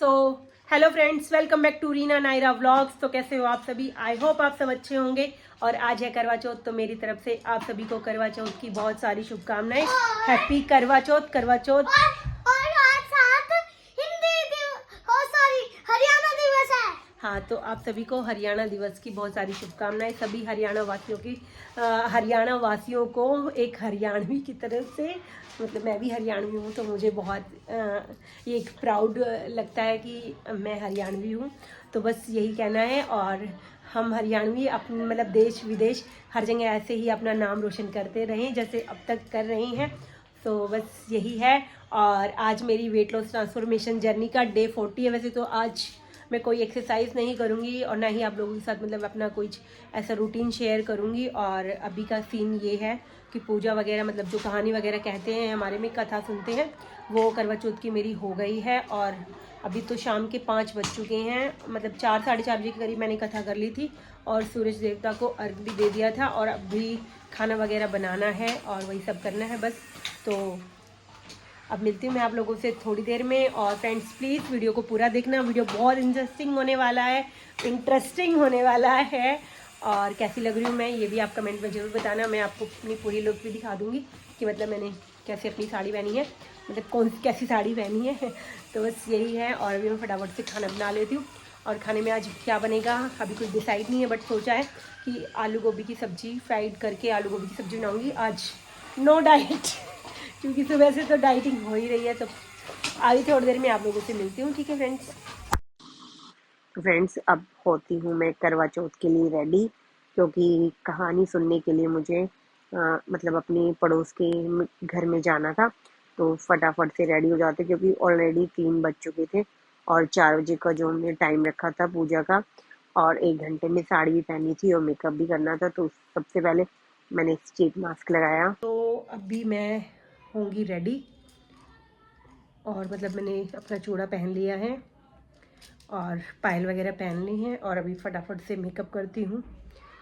So hello friends, welcome back to Reena Naira vlogs. तो कैसे हो आप सभी? आई होप आप सब अच्छे होंगे। और आज है करवा चौथ, तो मेरी तरफ से आप सभी को करवा चौथ की बहुत सारी शुभकामनाएं। हैप्पी करवा चौथ। करवा चौथ और आज साथ हरियाणा दिवस है। हाँ, तो आप सभी को हरियाणा दिवस की बहुत सारी शुभकामनाएं। सभी हरियाणा वासियों की हरियाणा वासियों को एक हरियाणवी की तरफ से, मतलब मैं भी हरियाणवी हूँ तो मुझे बहुत ये एक प्राउड लगता है कि मैं हरियाणवी हूँ। तो बस यही कहना है। और हम हरियाणवी अपने मतलब देश विदेश हर जगह ऐसे ही अपना नाम रोशन करते रहें जैसे अब तक कर रहे हैं। तो बस यही है। और आज मेरी वेट लॉस ट्रांसफॉर्मेशन जर्नी का डे 40 है। वैसे तो आज मैं कोई एक्सरसाइज नहीं करूँगी और ना ही आप लोगों के साथ मतलब अपना कुछ ऐसा रूटीन शेयर करूँगी। और अभी का सीन ये है कि पूजा वगैरह, मतलब जो कहानी वगैरह कहते हैं हमारे में, कथा सुनते हैं, वो करवा चौथ की मेरी हो गई है। और अभी तो शाम के 5 बज चुके हैं, मतलब 4 साढ़े 4 बजे के करीब मैंने कथा कर ली थी और सूरज देवता को अर्घ भी दे दिया था। और अभी खाना वगैरह बनाना है और वही सब करना है बस। तो अब मिलती हूँ मैं आप लोगों से थोड़ी देर में। और फ्रेंड्स प्लीज़ वीडियो को पूरा देखना, वीडियो बहुत इंटरेस्टिंग होने वाला है। और कैसी लग रही हूँ मैं, ये भी आप कमेंट में ज़रूर बताना। मैं आपको अपनी पूरी लुक भी दिखा दूँगी कि मतलब मैंने कैसे अपनी साड़ी पहनी है, मतलब कौन सी कैसी साड़ी पहनी है। तो बस यही है। और अभी मैं फटाफट से खाना बना लेती हूँ। और खाने में आज क्या बनेगा अभी कुछ डिसाइड नहीं है, बट सोचा है कि आलू गोभी की सब्ज़ी फ्राइड करके आलू गोभी की सब्ज़ी बनाऊँगी आज। नो डाइट क्योंकि सुबह से तो डाइटिंग हो ही रही है। तो आगे थोड़ी देर में आप लोगों से मिलती हूँ, ठीक है फ्रेंड्स। अब होती हूँ मैं करवा चौथ के लिए रेडी, क्योंकि कहानी सुनने के लिए मुझे मतलब अपने पड़ोस के घर में जाना था। तो फटाफट से रेडी हो जाते, क्योंकि ऑलरेडी 3 बज चुके थे और 4 बजे का जो हमने टाइम रखा था पूजा का, और 1 घंटे में साड़ी भी पहनी थी और मेकअप भी करना था। तो सबसे पहले मैंने स्ट्रीट मास्क लगाया। तो अभी मैं होंगी रेडी, और मतलब मैंने अपना चूड़ा पहन लिया है और पायल वगैरह पहन ली है। और अभी फटाफट से मेकअप करती हूँ,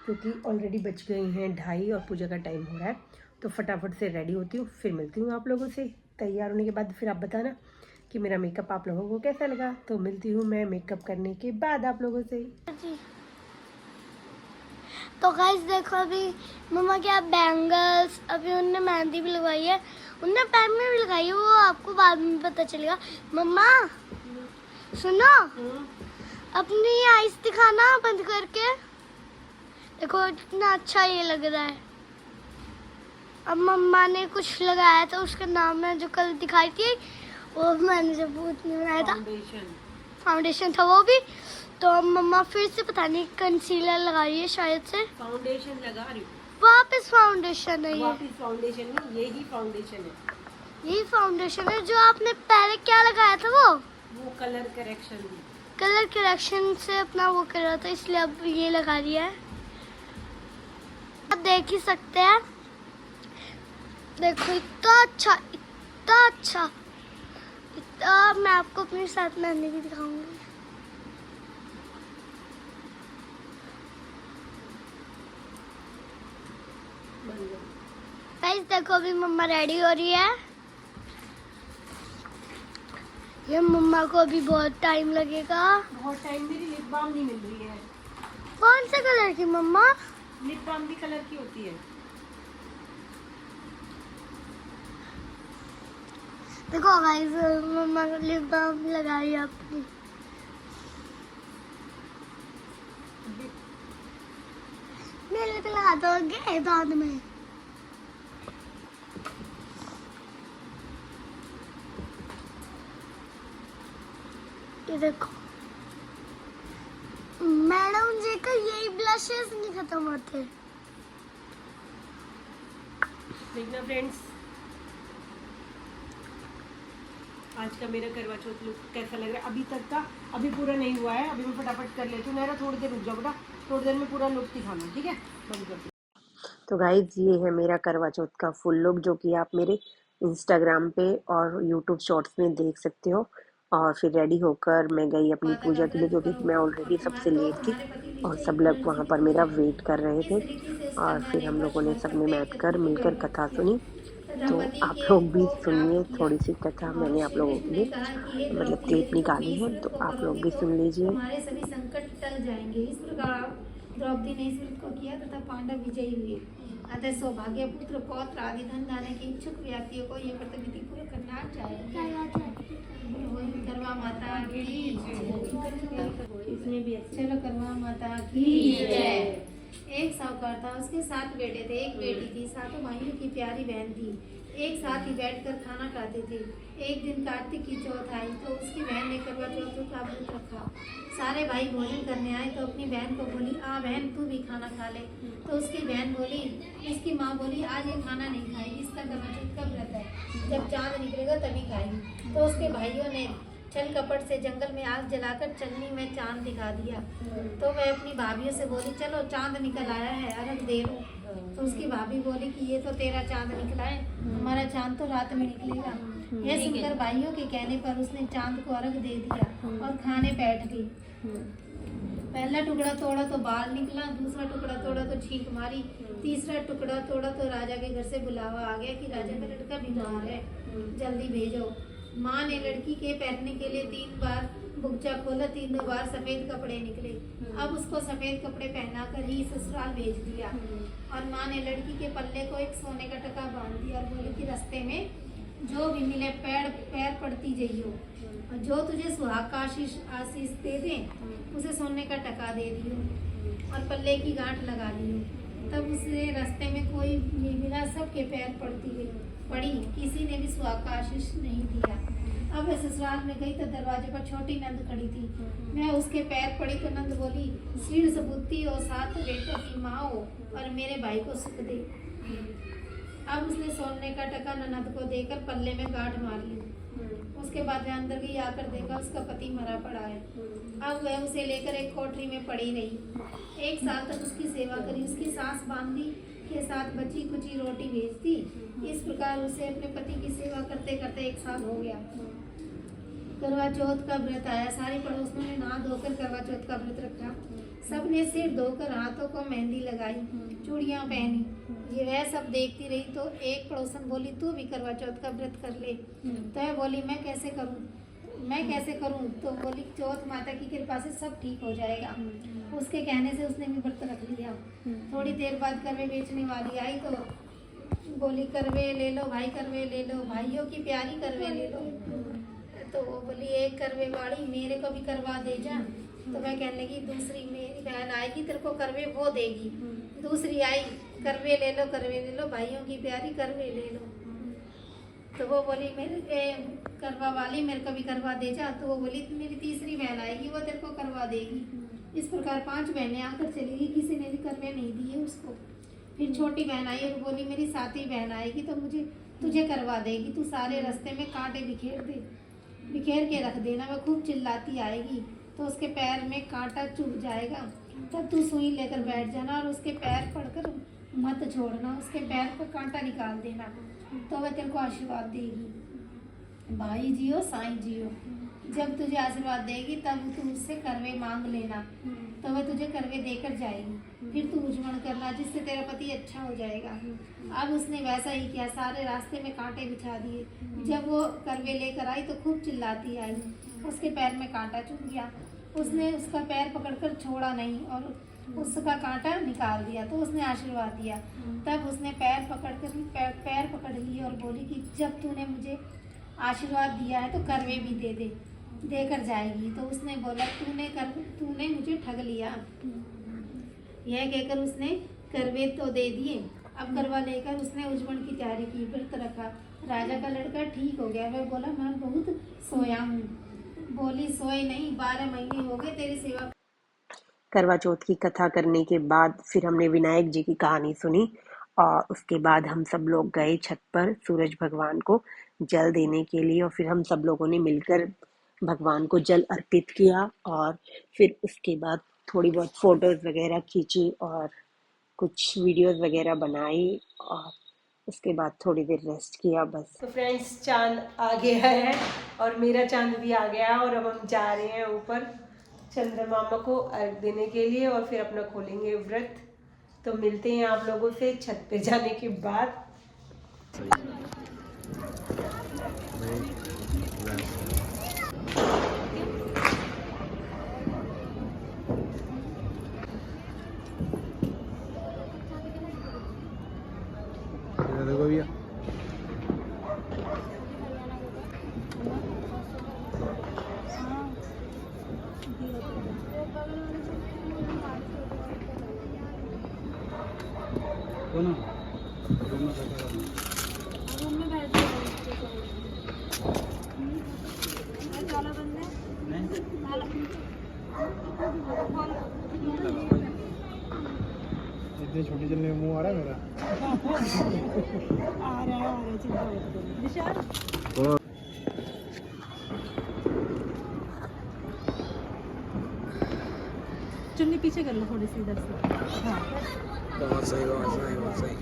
क्योंकि ऑलरेडी बज गई हैं 2:30 और पूजा का टाइम हो रहा है। तो फटाफट से रेडी होती हूँ, फिर मिलती हूँ आप लोगों से। तैयार होने के बाद फिर आप बताना कि मेरा मेकअप आप लोगों को कैसा लगा। तो मिलती हूँ मैं मेकअप करने के बाद आप लोगों से। तो गाइस देखो, अभी मम्मा के बैंगल्स, अभी उनने मेहंदी भी लगवाई है, उनने पैर में भी लगाई है, वो आपको बाद में पता चलेगा। मम्मा सुनो, अपनी आईज दिखाना बंद करके। देखो कितना अच्छा ये लग रहा है। अब मम्मा ने कुछ लगाया था, उसका नाम है जो कल दिखाई थी, वो मैंने जब भूत ने बनाया था, फाउंडेशन था वो भी। तो अब मम्मा फिर से पता नहीं कंसीलर लगा रही है, शायद से फाउंडेशन लगा रही हूँ। वापस फाउंडेशन है ये। वापस फाउंडेशन नहीं, यही फाउंडेशन है। यही फाउंडेशन है जो आपने पहले क्या लगाया था, वो कलर करेक्शन से अपना वो कर रहा था, इसलिए अब ये लगा रही है। आप देख ही सकते हैं, देखो इतना अच्छा, इतना। मैं आपको अपने साथ मेहंदी भी दिखाऊंगी। गाइस देखो, अभी मम्मा रेडी हो रही है। ये मम्मा को अभी बहुत टाइम लगेगा। बहुत टाइम, मेरी लिप बाम नहीं मिल रही है। कौन से कलर की मम्मा? लिप बाम भी कलर की होती है। देखो गाइस, मम्मा लिप बाम लगा रही है अपनी। मेरे पे लगा दोगे दांत में? ये देखो मैडम जी का यही ब्लशेस नहीं खत्म होते। देखना फ्रेंड्स, आज का मेरा करवा चौथ लुक कैसा लग रहा है। अभी तक का अभी पूरा नहीं हुआ है, अभी मैं फटाफट कर लेती हूँ। मेरा थोड़ी देर रुक जाओ बेटा, थोड़ी देर में पूरा लुक दिखाना, ठीक है? बंद कर। तो गाइज ये है मेरा करवा चौथ का फुल लुक, जो कि आप मेरे इंस्टाग्राम पे और यूट्यूब शॉर्ट्स में देख सकते हो। और फिर रेडी होकर मैं गई अपनी पूजा के लिए, क्योंकि मैं ऑलरेडी सबसे लेट थी और सब लोग वहाँ पर मेरा वेट कर रहे थे। और फिर हम लोगों ने सबने बैठकर मिलकर कथा सुनी। तो आप लोग भी सुनिए थोड़ी सी कथा, मैंने आप लोगों के लिए मतलब क्लिप निकाली है, तो आप लोग भी सुन लीजिए। हमारे सभी संकट टल जाएंगे। इस प्रकार द्रौपदी ने इस व्रत को किया तथा पांडव विजयी हुए। अतः सौभाग्य, पुत्र, पौत्र आदि धन दाने के इच्छुक व्यक्तियों को यह व्रत विधि पूर्ण करना चाहिए। करवा माता की इसमें भी चलो करवा माता की जय। एक साहूकार था, उसके 7 बेटे थे, एक बेटी थी। 7 भाइयों की प्यारी बहन थी। एक साथ ही बैठकर खाना खाते थे। एक दिन कार्तिक की चौथ आई तो उसकी बहन ने करवा चौथ का व्रत रखा। सारे भाई भोजन करने आए तो अपनी बहन को बोली, आ बहन तू भी खाना खा ले। तो उसकी बहन बोली, इसकी माँ बोली, आज ये खाना नहीं खाएगी, इसका करवा चौथ का व्रत है, जब चांद निकलेगा तभी खाएगी। तो उसके भाइयों ने छल कपट से जंगल में आग जलाकर चलनी में चांद दिखा दिया। तो वह अपनी भाभीियों से बोली, चलो चांद निकल आया है, अर्घ दे लो। तो उसकी भाभी बोली कि ये तो तेरा चांद निकला है, हमारा चांद तो रात में निकलेगा। यह सुनकर भाइयों के कहने पर उसने चांद को अर्घ दे दिया और खाने बैठ गई। पहला टुकड़ा तोड़ा तो बाल निकला, दूसरा टुकड़ा तोड़ा तो छींक मारी, तीसरा टुकड़ा तोड़ा तो राजा के घर से बुलावा आ गया कि राजा का लड़का बीमार है, जल्दी भेजो। माँ ने लड़की के पहनने के लिए 3 बार बुगचा खोला, तीनों बार सफेद कपड़े निकले। अब उसको सफेद कपड़े पहनाकर ही ससुराल भेज दिया। और माँ ने लड़की के पल्ले को एक सोने का टका बांध दिया और बोली कि रास्ते में जो भी मिले पैर पड़ती जाइयो, और जो तुझे सुहाग का आशीष दे दे उसे सोने का टका दे दियो और पल्ले की गांठ लगा लियो। तब उसे रास्ते में कोई नहीं मिला, सबके पैर पड़ी, किसी ने भी सुहाग का आशीष नहीं दिया। अब वह ससुराल में गई तो दरवाजे पर छोटी नंद खड़ी थी। मैं उसके पैर पड़ी तो नंद बोली, श्री सबूती हो, 7 बेटों की माँ हो और मेरे भाई को सुख दे। अब उसने सोने का टका ननद को देकर पल्ले में गांठ मार ली। उसके बाद वह अंदर गई, आकर देखा उसका पति मरा पड़ा है। अब वह उसे लेकर एक कोठरी में पड़ी रही। 1 साल तक उसकी सेवा करी, उसकी सास बांदी के साथ बची कुची रोटी भेजती। इस प्रकार उसे अपने पति की सेवा करते करते 1 साल हो गया। करवा चौथ का व्रत आया, सारी पड़ोसियों ने नहा धोकर करवा चौथ का व्रत रखा। सबने सिर धोकर हाथों को मेहंदी लगाई, चूड़ियां पहनी। ये वह सब देखती रही तो एक पड़ोसन बोली, तू भी करवा चौथ का व्रत कर ले। तो वह बोली, मैं कैसे करूं? तो बोली, चौथ माता की कृपा से सब ठीक हो जाएगा। उसके कहने से उसने भी व्रत रख लिया। थोड़ी देर बाद करवे बेचने वाली आई तो बोली, करवे ले लो भाई, करवे ले लो, भाइयों की प्यारी करवे ले लो। तो वो बोली, एक करवे वाली मेरे को भी करवा दे जा। तो मैं कहने लगी, दूसरी मेरी बहन आएगी तेरे को करवे वो देगी। दूसरी आई, करवे ले लो, भाइयों की प्यारी करवे ले लो। तो वो बोली, मेरे करवा वाली मेरे को भी करवा दे जा। तो वो बोली, मेरी तीसरी बहन आएगी वो तेरे को करवा देगी। इस प्रकार 5 बहनें आकर चली गई, किसी ने भी करवे नहीं दिए उसको। फिर छोटी बहन आई और बोली, मेरी 7वीं बहन आएगी तो तुझे करवा देगी। तू सारे रास्ते में कांटे बिखेर के रख देना, मैं खूब चिल्लाती आएगी तो उसके पैर में कांटा चुभ जाएगा। तब तू सुई लेकर बैठ जाना और उसके पैर पड़कर मत छोड़ना, उसके पैर पर कांटा निकाल देना, तो वह तेरे को आशीर्वाद देगी। भाई जियो साईं जियो, जब तुझे आशीर्वाद देगी तब तू उससे करवे मांग लेना, तो वह तुझे करवे देकर जाएगी। फिर तू उजमण करना, जिससे तेरा पति अच्छा हो जाएगा। अब उसने वैसा ही किया, सारे रास्ते में कांटे बिछा दिए। जब वो करवे लेकर आई तो खूब चिल्लाती आई, उसके पैर में कांटा चुभ गया। उसने उसका पैर पकड़कर छोड़ा नहीं और उसका कांटा निकाल दिया। तो उसने आशीर्वाद दिया। तब उसने पैर पकड़ लिए और बोली कि जब तूने मुझे आशीर्वाद दिया है तो करवे भी देकर जाएगी। तो उसने बोला, तूने मुझे ठग लिया। यह कहकर उसने करवे तो दे दिए। अब करवा लेकर उसने उजमण की तैयारी की, व्रत रखा। राजा का लड़का ठीक हो गया। वह बोला, मैं बहुत सोया हूँ। बोली, सोए नहीं, 12 महीने हो गए तेरी सेवा। करवा चौथ की कथा करने के बाद फिर हमने विनायक जी की कहानी सुनी और उसके बाद हम सब लोग गए छत पर सूरज भगवान को जल देने के लिए और फिर हम सब लोगों ने मिलकर भगवान को जल अर्पित किया और फिर उसके बाद थोड़ी बहुत फोटोज वगैरह खींची और कुछ वीडियोस वगैरह बनाई और उसके बाद थोड़ी देर रेस्ट किया बस। तो फ्रेंड्स, चांद आ गया है और मेरा चांद भी आ गया और अब हम जा रहे हैं ऊपर चंद्रमा को अर्घ देने के लिए और फिर अपना खोलेंगे व्रत। तो मिलते हैं आप लोगों से छत पे जाने के बाद। देखो भैया इतनी छोटी चलने में मुंह आ रहा है मेरा। चुन्नी पीछे कर लो थोड़ी सी इधर से। हाँ बहुत सही बहुत सही बहुत सही।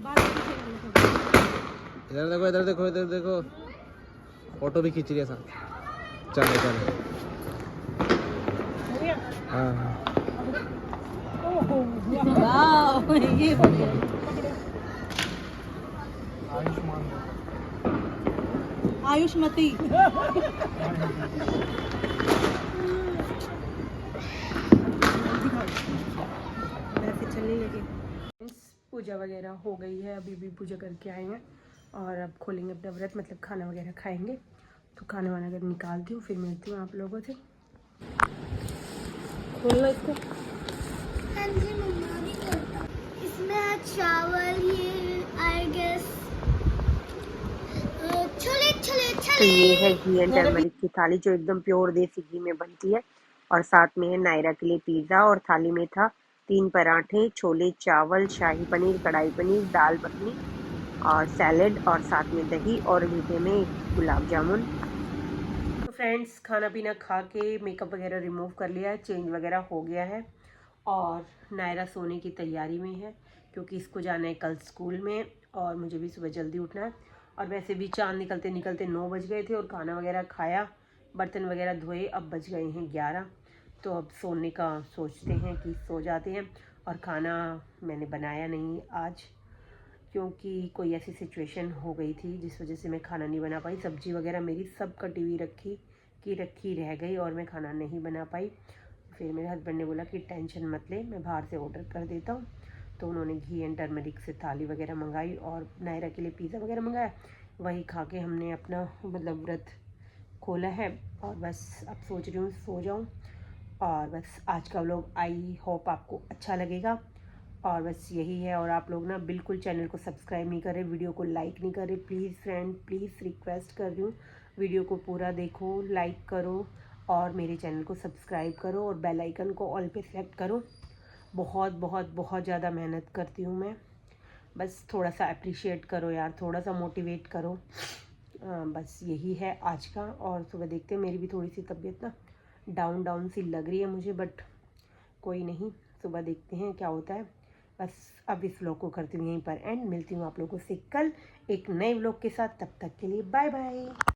बात पीछे कर लो थोड़ी। इधर देखो इधर देखो इधर देखो फोटो भी खींच रही है साथ। चलो चलो हाँ हाँ वाह ये हो गया। आयुष्मती वैसे चलने लगे। पूजा वगैरह हो गई है, अभी भी पूजा करके आए हैं और अब खोलेंगे अपना व्रत, मतलब खाना वगैरह खाएंगे। तो खाना वाना अगर निकालती हूँ फिर मिलती हूँ आप लोगों से। खोलना इसको। हाँ जी मम्मा भी करता। इसमें आज चावल ये आई गेस छोले छोले तो छोले। ये है घी एंड टर्मरिक की थाली जो एकदम प्योर देसी घी में बनती है। और साथ में है नायरा के लिए पिज्ज़ा और थाली में था 3 पराठे, छोले, चावल, शाही पनीर, कढ़ाई पनीर, दाल मखनी और सैलेड और साथ में दही और मीठे में गुलाब जामुन। तो फ्रेंड्स खाना पीना खा के मेकअप वगैरह रिमूव कर लिया है, चेंज वगैरह हो गया है और नायरा सोने की तैयारी में है क्योंकि इसको जाना है कल स्कूल में और मुझे भी सुबह जल्दी उठना है। और वैसे भी चाँद निकलते निकलते 9 बज गए थे और खाना वगैरह खाया, बर्तन वगैरह धोए, अब बज गए हैं 11। तो अब सोने का सोचते हैं कि सो जाते हैं। और खाना मैंने बनाया नहीं आज क्योंकि कोई ऐसी सिचुएशन हो गई थी जिस वजह से मैं खाना नहीं बना पाई। सब्जी वगैरह मेरी सब कटी हुई रखी रह गई और मैं खाना नहीं बना पाई। फिर मेरे हस्बैंड ने बोला कि टेंशन मत ले, मैं बाहर से ऑर्डर कर देता हूँ। तो उन्होंने घी एंड टर्मरिक से थाली वगैरह मंगाई और नायरा के लिए पिज़्ज़ा वगैरह मंगाया। वही खा के हमने अपना मतलब व्रत खोला है और बस अब सोच रही हूँ सो जाऊँ। और बस आज का व्लॉग आई होप आपको अच्छा लगेगा और बस यही है। और आप लोग ना बिल्कुल चैनल को सब्सक्राइब नहीं कर रहे, वीडियो को लाइक नहीं कर रहे। प्लीज़ फ्रेंड प्लीज़ रिक्वेस्ट कर रही हूँ, वीडियो को पूरा देखो, लाइक करो और मेरे चैनल को सब्सक्राइब करो और बेल आइकन को ऑल पे सेलेक्ट करो। बहुत बहुत बहुत ज़्यादा मेहनत करती हूँ मैं, बस थोड़ा सा अप्रिशिएट करो यार, थोड़ा सा मोटिवेट करो। बस यही है आज का। और सुबह देखते हैं, मेरी भी थोड़ी सी तबीयत ना डाउन सी लग रही है मुझे, बट कोई नहीं, सुबह देखते हैं क्या होता है। बस अब इस व्लॉग को करती हूँ यहीं पर एंड, मिलती हूँ आप लोगों से कल एक नए व्लॉग के साथ। तब तक के लिए बाय बाय।